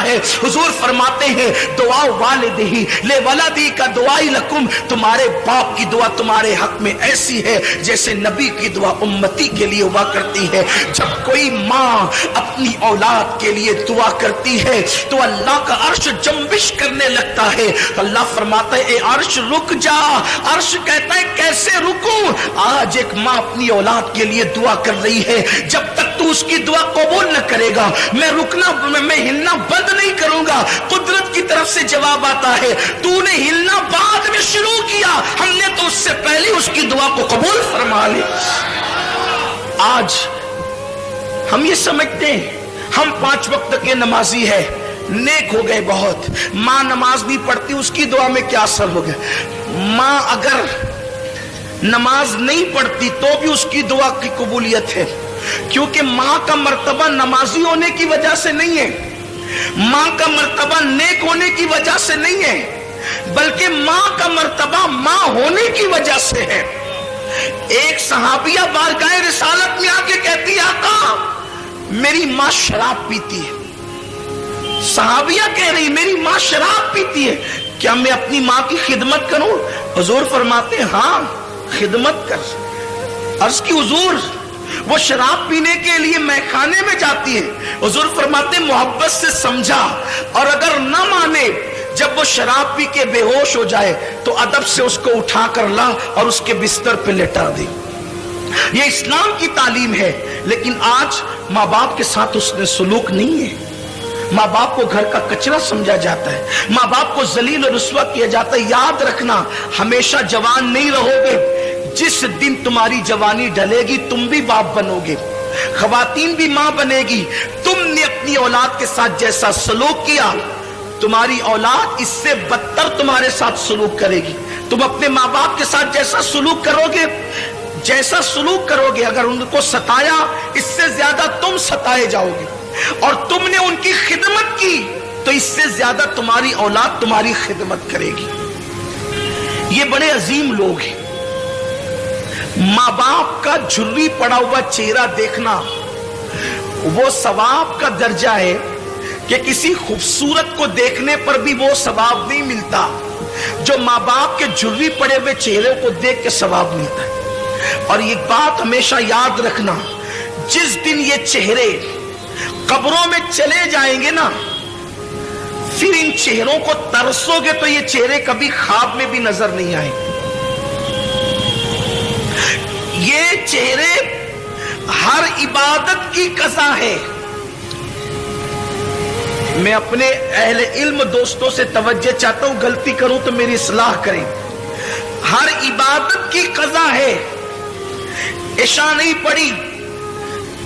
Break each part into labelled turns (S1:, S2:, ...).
S1: है। हुजूर फरमाते हैं दुआ वालिदिही ले वलदी का दुआई लकुम, तुम्हारे बाप की दुआ तुम्हारे हक में ऐसी है जैसे नबी की दुआ उम्मती के लिए हुआ करती है। जब कोई माँ अपनी औलाद के लिए दुआ करती है तो अल्लाह का अर्श जंबिश करने लगता है। तो अल्लाह फरमाता है ए अर्श रुक जा। अर्श कहता है कैसे रुकूं? आज एक माँ अपनी औलाद के लिए दुआ कर रही है, जब तक तू उसकी दुआ कबूल न करेगा मैं रुकना, मैं हिलना बंद नहीं करूंगा। कुदरत की तरफ से जवाब आता है तूने हिलना बाद में शुरू किया, हमने तो उससे पहले उसकी दुआ को कबूल फरमा ली। आज हम ये समझते हैं हम 5 वक्त के नमाजी है, नेक हो गए बहुत। माँ नमाज नहीं पढ़ती उसकी दुआ में क्या असर हो गया? माँ अगर नमाज नहीं पढ़ती तो भी उसकी दुआ की कबूलियत है, क्योंकि माँ का मर्तबा नमाजी होने की वजह से नहीं है, माँ का मर्तबा नेक होने की वजह से नहीं है, बल्कि माँ का मर्तबा माँ होने की वजह से है। एक सहाबिया बारगाह रिसालत में आके कहती है आका मेरी माँ शराब पीती है। सहाबिया कह रही मेरी माँ शराब पीती है, क्या मैं अपनी माँ की खिदमत करूं? हुजूर फरमाते हैं हाँ खिदमत कर। अर्ज की हुजूर वो शराब पीने के लिए मैखाने में जाती है। हुजूर फरमाते मोहब्बत से समझा, और अगर न माने जब वो शराब पी के बेहोश हो जाए तो अदब से उसको उठा कर ला और उसके बिस्तर पे लेटा दे। ये इस्लाम की तालीम है। लेकिन आज माँ बाप के साथ उसने सुलूक नहीं है। माँ बाप को घर का कचरा समझा जाता है, माँ बाप को जलील और रुस्वा किया जाता है। याद रखना हमेशा जवान नहीं रहोगे, जिस दिन तुम्हारी जवानी ढलेगी तुम भी बाप बनोगे, खवातीन भी माँ बनेगी। तुमने अपनी औलाद के साथ जैसा सलूक किया तुम्हारी औलाद इससे बदतर तुम्हारे साथ सलूक करेगी। तुम अपने माँ बाप के साथ जैसा सलूक करोगे, जैसा सलूक करोगे, अगर उनको सताया इससे ज्यादा तुम सताए जाओगे, और तुमने उनकी खिदमत की तो इससे ज्यादा तुम्हारी औलाद तुम्हारी खिदमत करेगी। ये बड़े अजीम लोग हैं। माँ बाप का झुर्री पड़ा हुआ चेहरा देखना वो सवाब का दर्जा है कि किसी खूबसूरत को देखने पर भी वो सवाब नहीं मिलता जो माँ बाप के झुर्री पड़े हुए चेहरे को देख के सवाब मिलता है। और ये बात हमेशा याद रखना, जिस दिन ये चेहरे कब्रों में चले जाएंगे ना, फिर इन चेहरों को तरसोगे तो ये चेहरे कभी ख्वाब में भी नजर नहीं आएंगे। ये चेहरे हर इबादत की कज़ा है। मैं अपने अहले इल्म दोस्तों से तवज्जो चाहता हूं, गलती करूं तो मेरी इस्लाह करें। हर इबादत की कज़ा है। इशा नहीं पड़ी,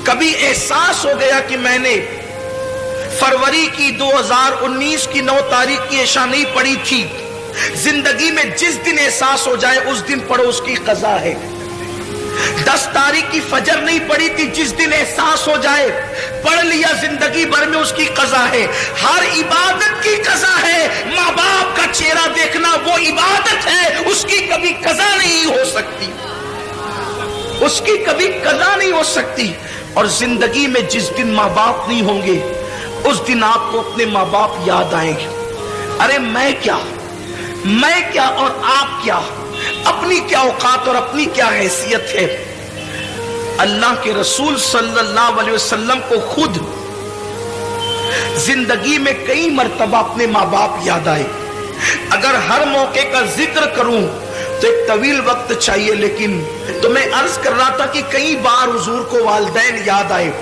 S1: कभी एहसास हो गया कि मैंने फरवरी की 2019 की 9 तारीख की इशा नहीं पड़ी थी। जिंदगी में जिस दिन एहसास हो जाए उस दिन पढ़ो, उसकी कज़ा है। 10 तारीख की फजर नहीं पड़ी थी, जिस दिन एहसास हो जाए पढ़ लिया, जिंदगी भर में उसकी कज़ा है। हर इबादत की कज़ा है। माँ बाप का चेहरा देखना वो इबादत है, उसकी कभी कज़ा नहीं हो सकती, उसकी कभी कज़ा नहीं हो सकती। और जिंदगी में जिस दिन माँ बाप नहीं होंगे उस दिन आपको अपने माँ बाप याद आएंगे। अरे मैं क्या और आप क्या, अपनी क्या औकात और अपनी क्या हैसियत है। अल्लाह के रसूल सल्लल्लाहु अलैहि वसल्लम को खुद जिंदगी में कई मर्तबा अपने माँ बाप याद आए। अगर हर मौके का जिक्र करूं तो एक तवील वक्त चाहिए, लेकिन तो मैं अर्ज कर रहा था कि कई बार हुजूर को वालिदैन याद आए,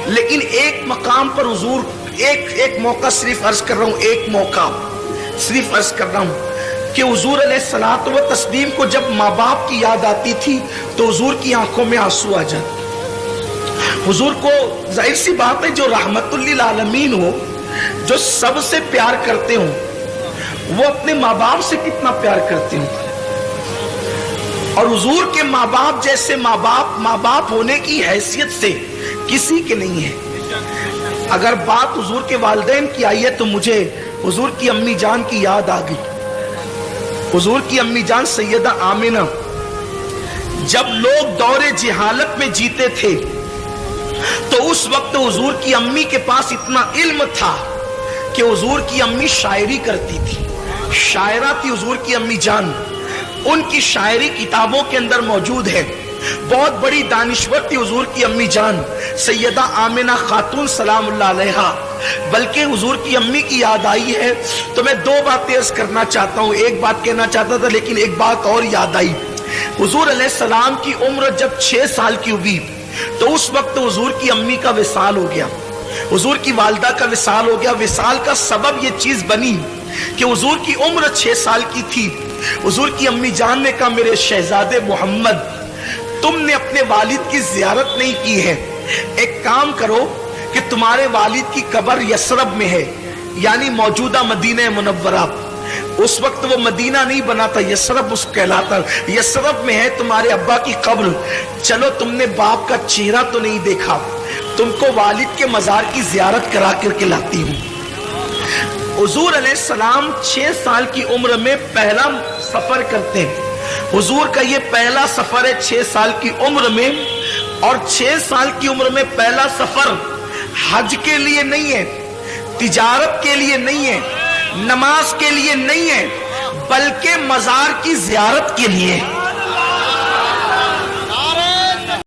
S1: लेकिन एक मकाम पर हुजूर एक मौका सिर्फ अर्ज कर रहा हूं, एक मौका सिर्फ अर्ज कर रहा हूं कि हुजूर अलैहिस्सलातु व तस्लीम को जब माँ बाप की याद आती थी तो हुजूर की आंखों में आंसू आ जाते। हुजूर को जाहिर सी बात है, जो रहमतुल लिल आलमीन हो, जो सबसे प्यार करते हो, वो अपने माँ बाप से कितना प्यार करते हो। और हुजूर के माँ बाप जैसे माँ बाप होने की हैसियत से किसी के नहीं है। अगर बात हुजूर के वालिदैन की आई है तो मुझे हुजूर की अम्मी जान की याद आ गई। हुजूर की अम्मी जान सैयदा आमिना, जब लोग दौरे जिहालत में जीते थे तो उस वक्त हुजूर की अम्मी के पास इतना इल्म था کہ हुजूर की अम्मी शायरी करती थी, शायरा थी हुजूर की अम्मी जान। उनकी शायरी किताबों के अंदर मौजूद है। बहुत बड़ी दानिश्वर थी हुजूर की अम्मी जान सैयदा आमिना खातून सलामुल्लाह अलैहा। बल्कि हुजूर की अम्मी की याद आई है तो मैं दो बातें अर्ज करना चाहता हूँ। एक बात कहना चाहता था लेकिन एक बात और याद आई। हुजूर अलैहिस्सलाम की उम्र जब 6 साल की हुई तो उस वक्त हुजूर की अम्मी का विसाल हो गया, हुजूर की वालदा का विसाल हो गया। विसाल का सबब ये चीज बनी कि हुजूर की उम्र 6 साल की थी। हुजूर की अम्मी जान ने कहा, मेरे शहजादे मोहम्मद, तुमने अपने वालिद की जियारत नहीं की है, एक काम करो कि तुम्हारे वालिद की कब्र यसरब में है, यानी मौजूदा मदीना मुनव्वरा। उस वक्त वो मदीना नहीं बना था, यसरब उसको कहलाता, यसरब में है तुम्हारे अब्बा की कब्र। चलो तुमने बाप का चेहरा तो नहीं देखा, तुमको वालिद के मजार की जियारत करा करके लाती हूँ। हुजूर अलैहिस्सलाम 6 साल की उम्र में पहला सफर करते हैं। हुजूर का ये पहला सफर है 6 साल की उम्र में, और 6 साल की उम्र में पहला सफर हज के लिए नहीं है, तिजारत के लिए नहीं है, नमाज के लिए नहीं है, बल्कि मजार की जियारत के लिए।